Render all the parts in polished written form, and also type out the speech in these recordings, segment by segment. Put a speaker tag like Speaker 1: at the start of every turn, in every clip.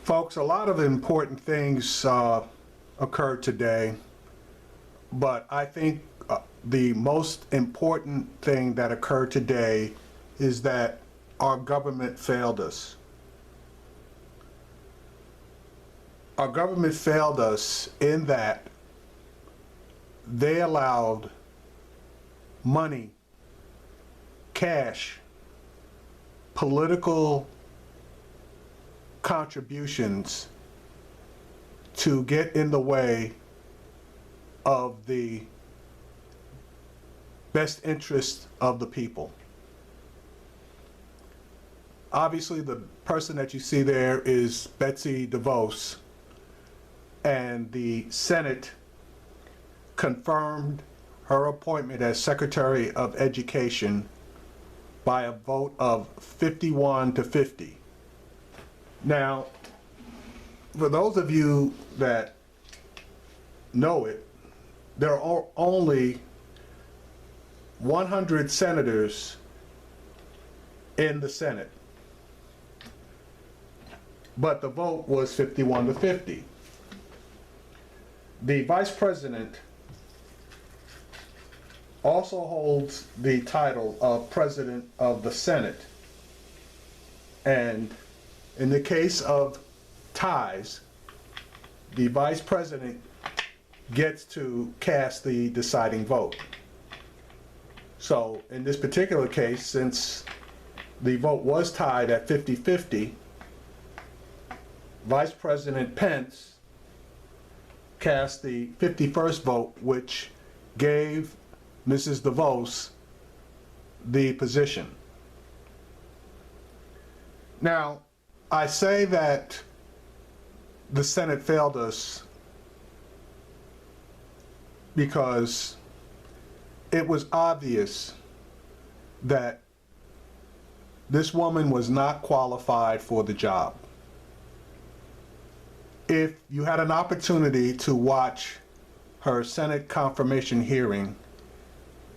Speaker 1: Folks, a lot of important things occurred today, but I think the most important thing that occurred today is that our government failed us. Our government failed us in that they allowed money, cash, political contributions to get in the way of the best interest of the people. Obviously, the person that you see there is Betsy DeVos, and the Senate confirmed her appointment as Secretary of Education by a vote of 51 to 50. Now, for those of you that know it, there are only 100 senators in the Senate, but the vote was 51 to 50. The Vice President also holds the title of President of the Senate, and in the case of ties, the Vice President gets to cast the deciding vote. So in this particular case, since the vote was tied at 50-50, Vice President Pence cast the 51st vote, which gave Mrs. DeVos the position. Now, I say that the Senate failed us because it was obvious that this woman was not qualified for the job. If you had an opportunity to watch her Senate confirmation hearing,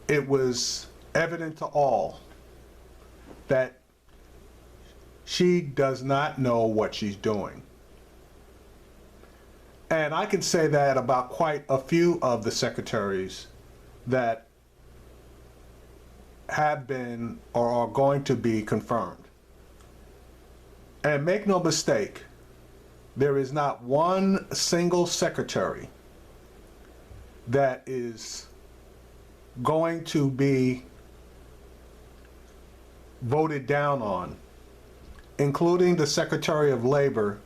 Speaker 1: it was evident to all that she does not know what she's doing. And I can say that about quite a few of the secretaries that have been or are going to be confirmed. And make no mistake, there is not one single secretary that is going to be voted down on, including the Secretary of Labor,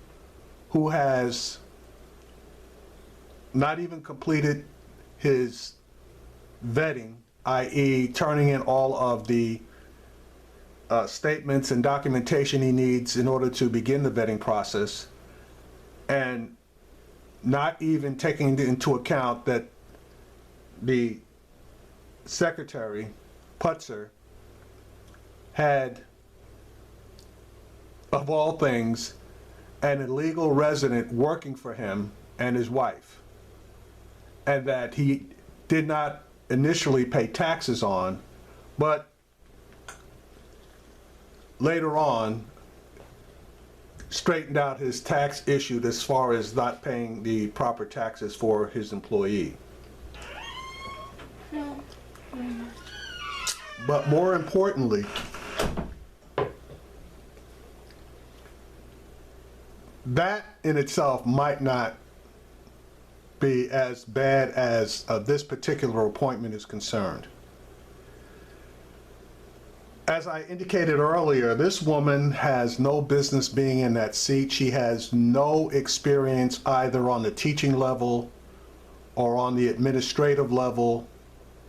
Speaker 1: who has not even completed his vetting, i.e. turning in all of the statements and documentation he needs in order to begin the vetting process, and not even taking into account that the Secretary, Putzer, had, of all things, an illegal resident working for him and his wife, and that he did not initially pay taxes on, but later on straightened out his tax issue as far as not paying the proper taxes for his employee. But more importantly, that in itself might not be as bad as this particular appointment is concerned. As I indicated earlier, this woman has no business being in that seat. She has no experience either on the teaching level or on the administrative level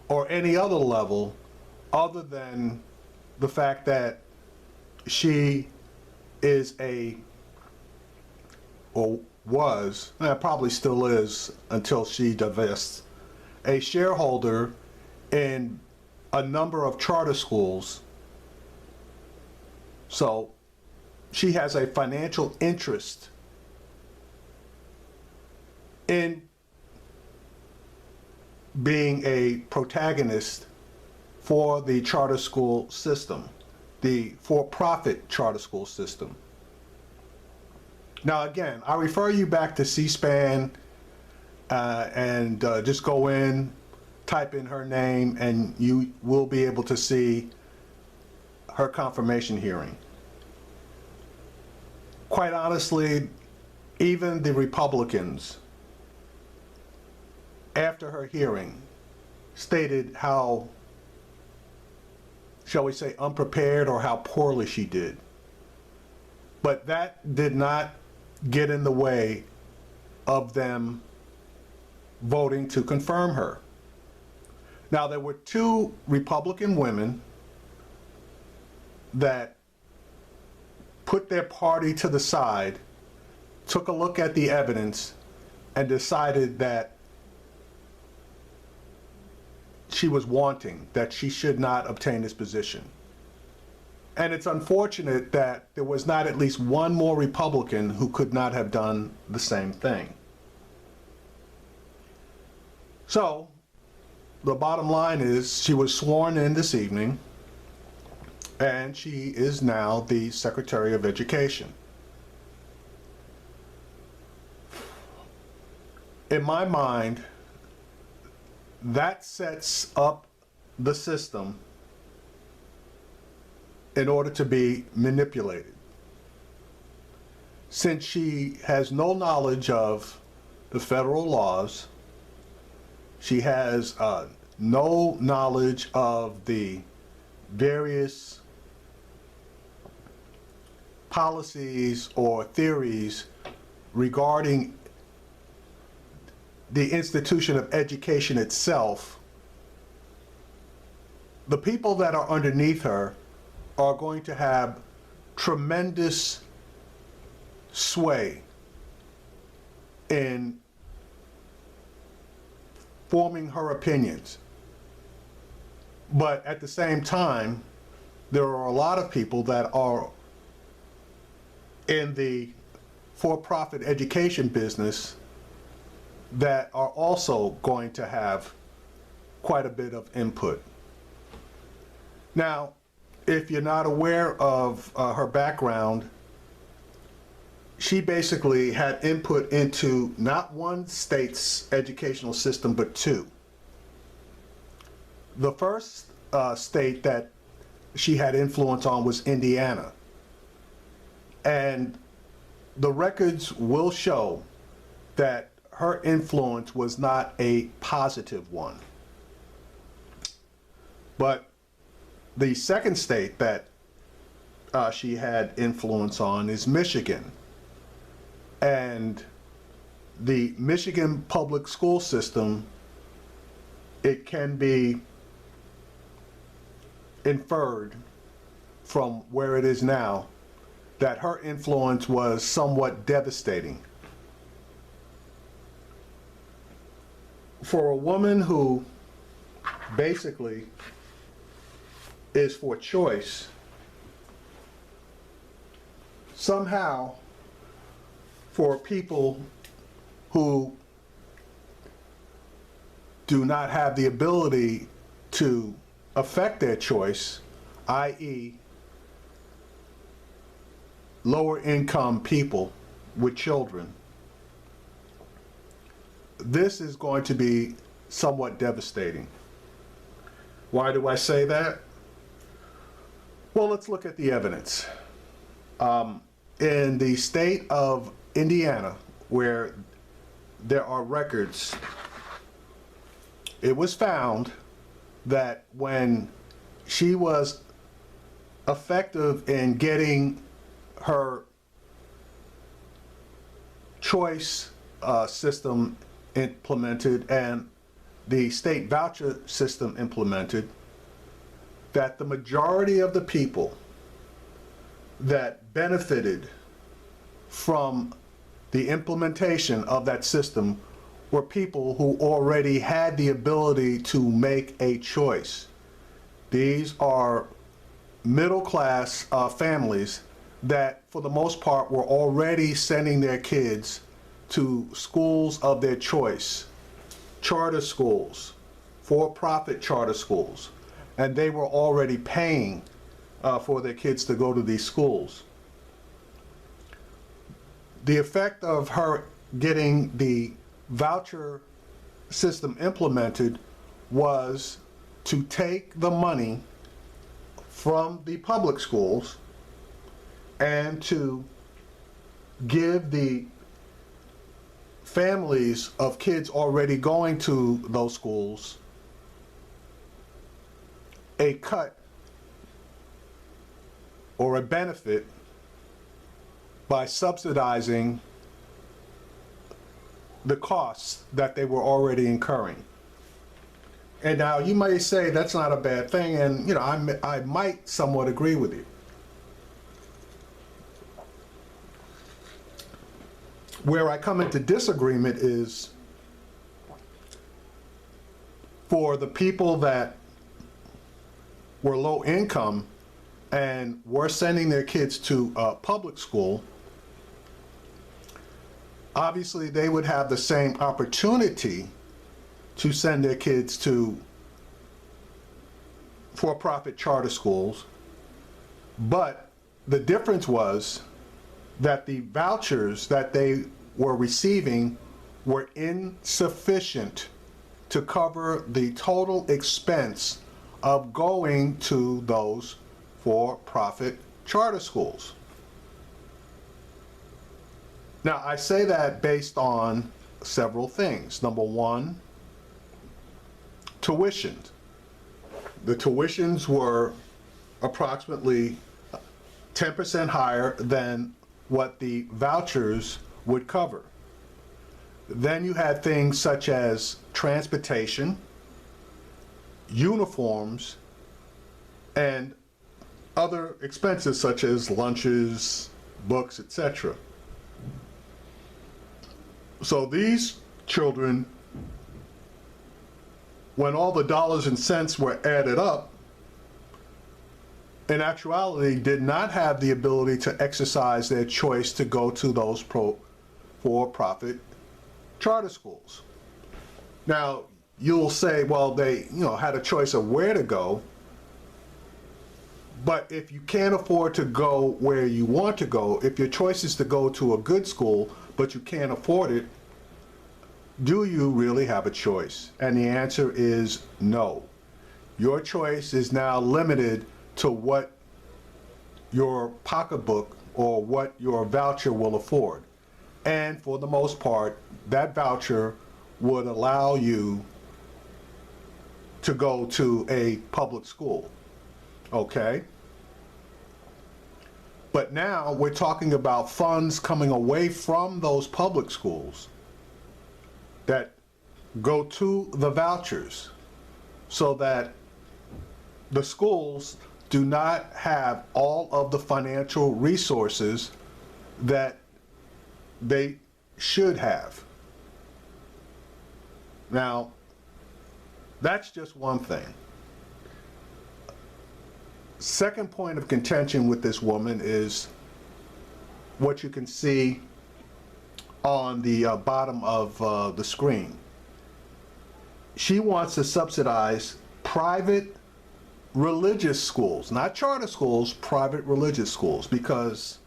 Speaker 1: or any other level other than the fact that she is or was, probably still is until she divests, a shareholder in a number of charter schools. So she has a financial interest in being a protagonist for the charter school system, the for-profit charter school system. Now, again, I refer you back to C-SPAN and just go in, type in her name, and you will be able to see her confirmation hearing. Quite honestly, even the Republicans, after her hearing, stated how, shall we say, unprepared or how poorly she did. But that did not get in the way of them voting to confirm her. Now, there were two Republican women that put their party to the side, took a look at the evidence, and decided that she was wanting, that she should not obtain this position. And it's unfortunate that there was not at least one more Republican who could not have done the same thing. So, the bottom line is she was sworn in this evening, and she is now the Secretary of Education. In my mind, that sets up the system in order to be manipulated. Since she has no knowledge of the federal laws, she has no knowledge of the various policies or theories regarding the institution of education itself. The people that are underneath her are going to have tremendous sway in forming her opinions. But at the same time, there are a lot of people that are in the for-profit education business that are also going to have quite a bit of input. Now, if you're not aware of her background, she basically had input into not one state's educational system, but two. The first state that she had influence on was Indiana. And the records will show that her influence was not a positive one. But the second state that she had influence on is Michigan. And the Michigan public school system, it can be inferred from where it is now that her influence was somewhat devastating. For a woman who basically is for choice, somehow for people who do not have the ability to affect their choice, i.e. lower income people with children, this is going to be somewhat devastating. Why do I say that? Well, let's look at the evidence. In the state of Indiana, where there are records, it was found that when she was effective in getting her choice system implemented and the state voucher system implemented, that the majority of the people that benefited from the implementation of that system were people who already had the ability to make a choice. These are middle-class families that, for the most part, were already sending their kids to schools of their choice, charter schools, for-profit charter schools, and they were already paying for their kids to go to these schools. the effect of her getting the voucher system implemented was to take the money from the public schools and to give the families of kids already going to those schools a cut or a benefit by subsidizing the costs that they were already incurring. And now you may say that's not a bad thing, and you know, I might somewhat agree with you. Where I come into disagreement is for the people that were low income and were sending their kids to public school. Obviously, they would have the same opportunity to send their kids to for-profit charter schools, but the difference was that the vouchers that they were receiving were insufficient to cover the total expense of going to those for-profit charter schools. Now, I say that based on several things. Number one, tuitions. The tuitions were approximately 10% higher than what the vouchers would cover. Then you had things such as transportation, uniforms, and other expenses such as lunches, books, etc. So these children, when all the dollars and cents were added up, in actuality did not have the ability to exercise their choice to go to those for-profit charter schools. Now, you'll say, well, they had a choice of where to go, but if you can't afford to go where you want to go, if your choice is to go to a good school, but you can't afford it, do you really have a choice? And the answer is no. Your choice is now limited to what your pocketbook or what your voucher will afford. And for the most part, that voucher would allow you to go to a public school. Okay? But now we're talking about funds coming away from those public schools that go to the vouchers so that the schools do not have all of the financial resources that they should have. Now, that's just one thing. Second point of contention with this woman is what you can see on the bottom of the screen. She wants to subsidize private religious schools, not charter schools, private religious schools, because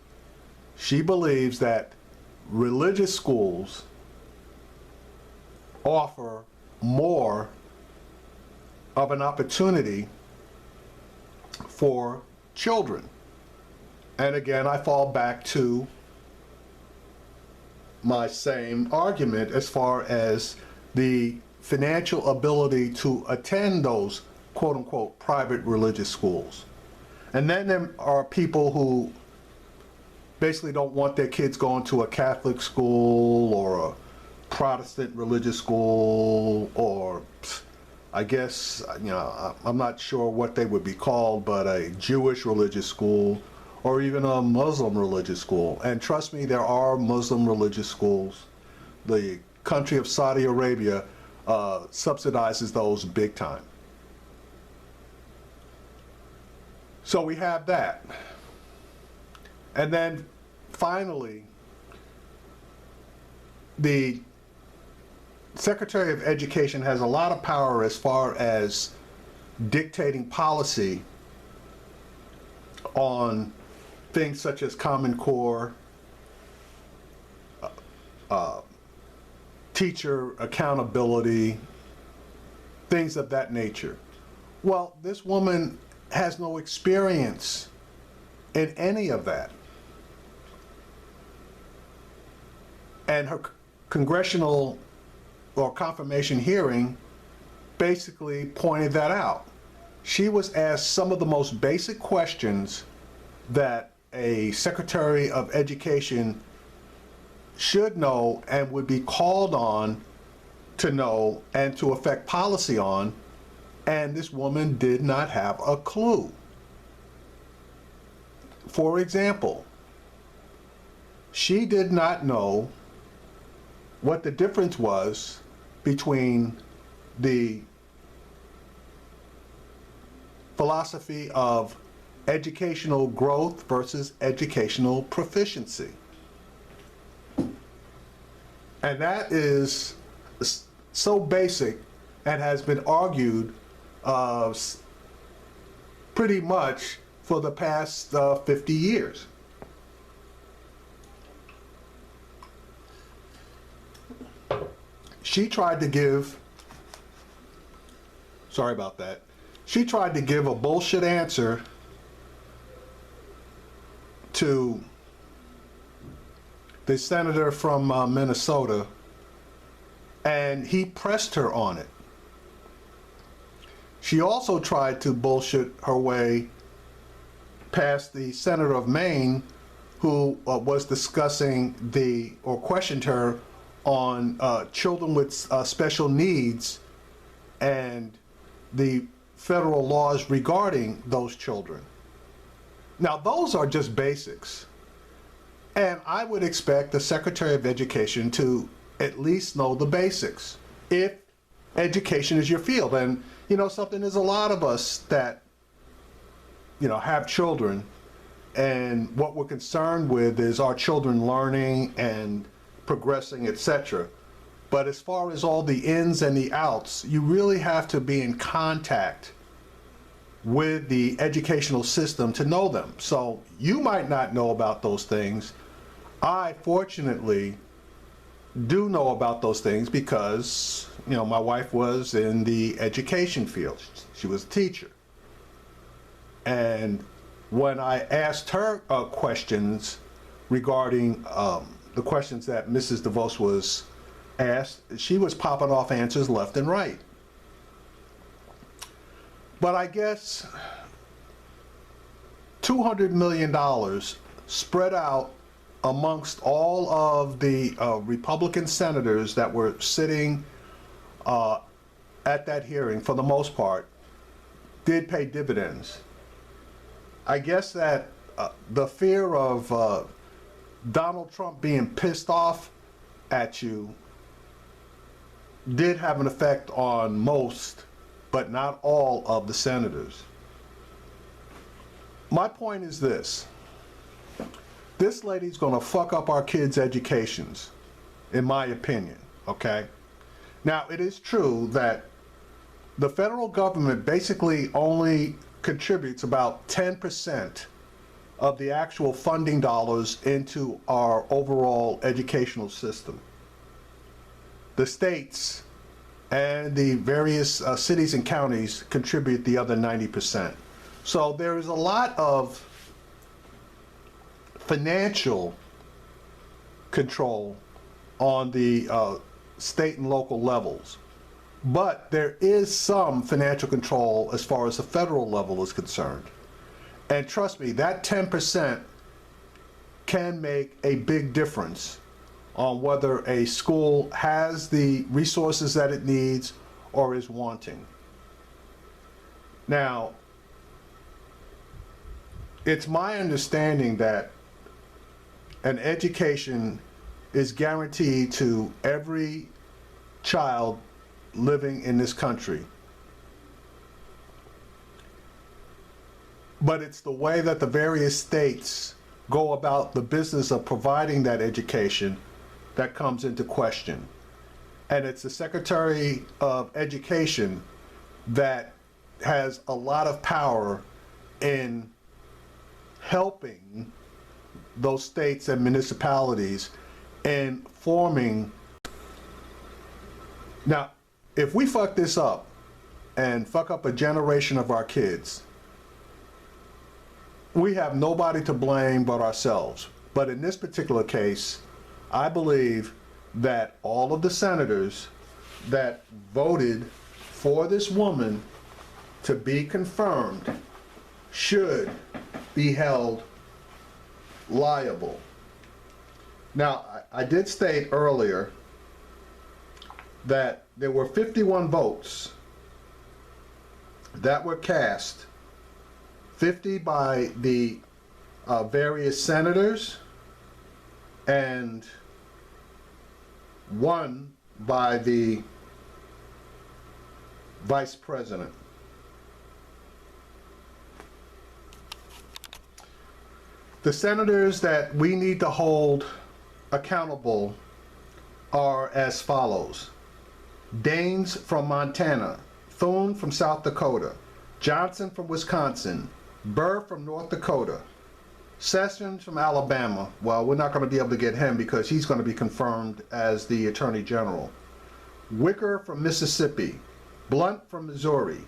Speaker 1: she believes that religious schools offer more of an opportunity for children. And again, I fall back to my same argument as far as the financial ability to attend those quote-unquote private religious schools. And then there are people who basically don't want their kids going to a Catholic school or a Protestant religious school, or I guess, I'm not sure what they would be called, but a Jewish religious school or even a Muslim religious school. And trust me, there are Muslim religious schools. The country of Saudi Arabia subsidizes those big time. So we have that. And then finally, the Secretary of Education has a lot of power as far as dictating policy on things such as Common Core teacher accountability, things of that nature. Well, this woman has no experience in any of that. And her congressional or confirmation hearing basically pointed that out. She was asked some of the most basic questions that a Secretary of Education should know and would be called on to know and to affect policy on, and this woman did not have a clue. For example, she did not know what the difference was between the philosophy of educational growth versus educational proficiency. And that is so basic and has been argued pretty much for the past 50 years. She tried to give, sorry about that, she tried to give a bullshit answer to the senator from Minnesota, and he pressed her on it. She also tried to bullshit her way past the senator of Maine, who was discussing or questioned her on children with special needs and the federal laws regarding those children. Now, those are just basics. And I would expect the Secretary of Education to at least know the basics, if education is your field. And, you know, something, there's a lot of us that, you know, have children, and what we're concerned with is our children learning and progressing, etc. But as far as all the ins and the outs, you really have to be in contact with the educational system to know them. So you might not know about those things. I, fortunately, do know about those things because, you know, my wife was in the education field. She was a teacher. And when I asked her questions regarding the questions that Mrs. DeVos was asked, she was popping off answers left and right. But I guess $200 million spread out amongst all of the Republican senators that were sitting at that hearing, for the most part, did pay dividends. I guess that the fear of Donald Trump being pissed off at you did have an effect on most, but not all, of the senators. My point is this. This lady's gonna fuck up our kids' educations, in my opinion, okay? Now, it is true that the federal government basically only contributes about 10% of the actual funding dollars into our overall educational system. The states and the various cities and counties contribute the other 90%. So there is a lot of financial control on the state and local levels. But there is some financial control as far as the federal level is concerned. And trust me, that 10% can make a big difference on whether a school has the resources that it needs or is wanting. Now, it's my understanding that an education is guaranteed to every child living in this country. But it's the way that the various states go about the business of providing that education that comes into question. And it's the Secretary of Education that has a lot of power in helping those states and municipalities in forming. Now, if we fuck this up and fuck up a generation of our kids, we have nobody to blame but ourselves. But in this particular case, I believe that all of the senators that voted for this woman to be confirmed should be held liable. Now, I did state earlier that there were 51 votes that were cast, 50 by the various senators and 1 by the vice president. The senators that we need to hold accountable are as follows: Daines from Montana, Thune from South Dakota, Johnson from Wisconsin, Burr from North Dakota, Sessions from Alabama. Well, we're not going to be able to get him because he's going to be confirmed as the Attorney General. Wicker from Mississippi, Blunt from Missouri,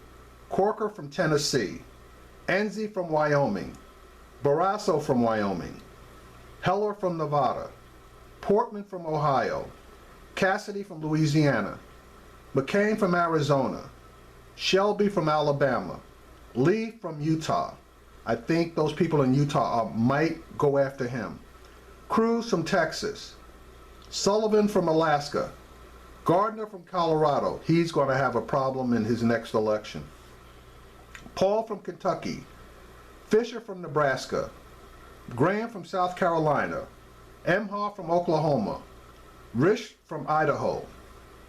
Speaker 1: Corker from Tennessee, Enzi from Wyoming, Barrasso from Wyoming, Heller from Nevada, Portman from Ohio, Cassidy from Louisiana, McCain from Arizona, Shelby from Alabama, Lee from Utah. I think those people in Utah might go after him. Cruz from Texas, Sullivan from Alaska, Gardner from Colorado. He's going to have a problem in his next election. Paul from Kentucky, Fisher from Nebraska, Graham from South Carolina, Emhoff from Oklahoma, Risch from Idaho,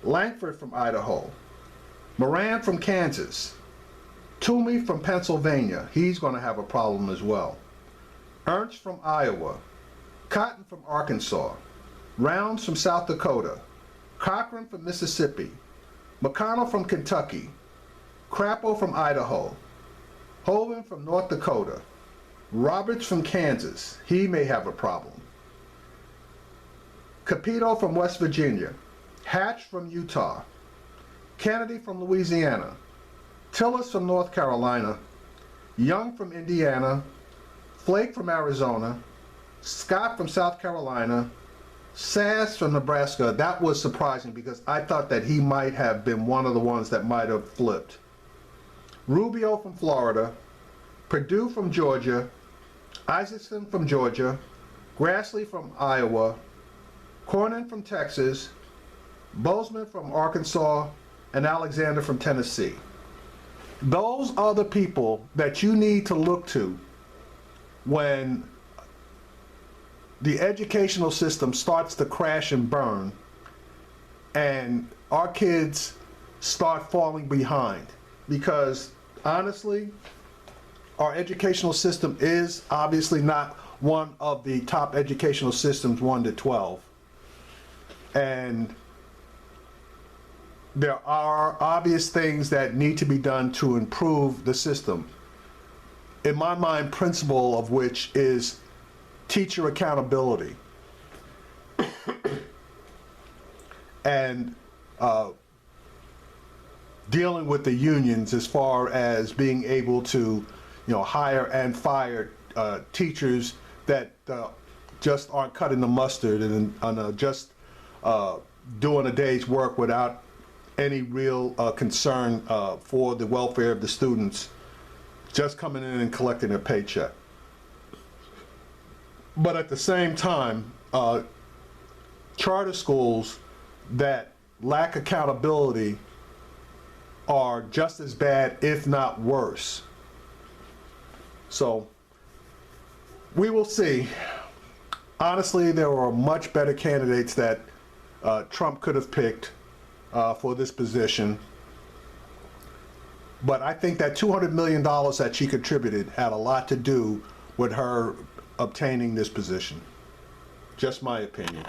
Speaker 1: Langford from Idaho, Moran from Kansas, Toomey from Pennsylvania. He's going to have a problem as well. Ernst from Iowa, Cotton from Arkansas, Rounds from South Dakota, Cochran from Mississippi, McConnell from Kentucky, Crapo from Idaho, Hoven from North Dakota, Roberts from Kansas. He may have a problem. Capito from West Virginia, Hatch from Utah, Kennedy from Louisiana, Tillis from North Carolina, Young from Indiana, Flake from Arizona, Scott from South Carolina, Sass from Nebraska. That was surprising because I thought that he might have been one of the ones that might have flipped. Rubio from Florida, Perdue from Georgia, Isaacson from Georgia, Grassley from Iowa, Cornyn from Texas, Bozeman from Arkansas, and Alexander from Tennessee. Those are the people that you need to look to when the educational system starts to crash and burn and our kids start falling behind. Because honestly, our educational system is obviously not one of the top educational systems 1 to 12. And there are obvious things that need to be done to improve the system. In my mind, principle of which is teacher accountability. And dealing with the unions as far as being able to, hire and fire teachers that just aren't cutting the mustard and just doing a day's work without any real concern for the welfare of the students, just coming in and collecting a paycheck. But at the same time, charter schools that lack accountability are just as bad, if not worse. So we will see. Honestly, there are much better candidates that Trump could have picked for this position. But I think that $200 million that she contributed had a lot to do with her obtaining this position. Just my opinion.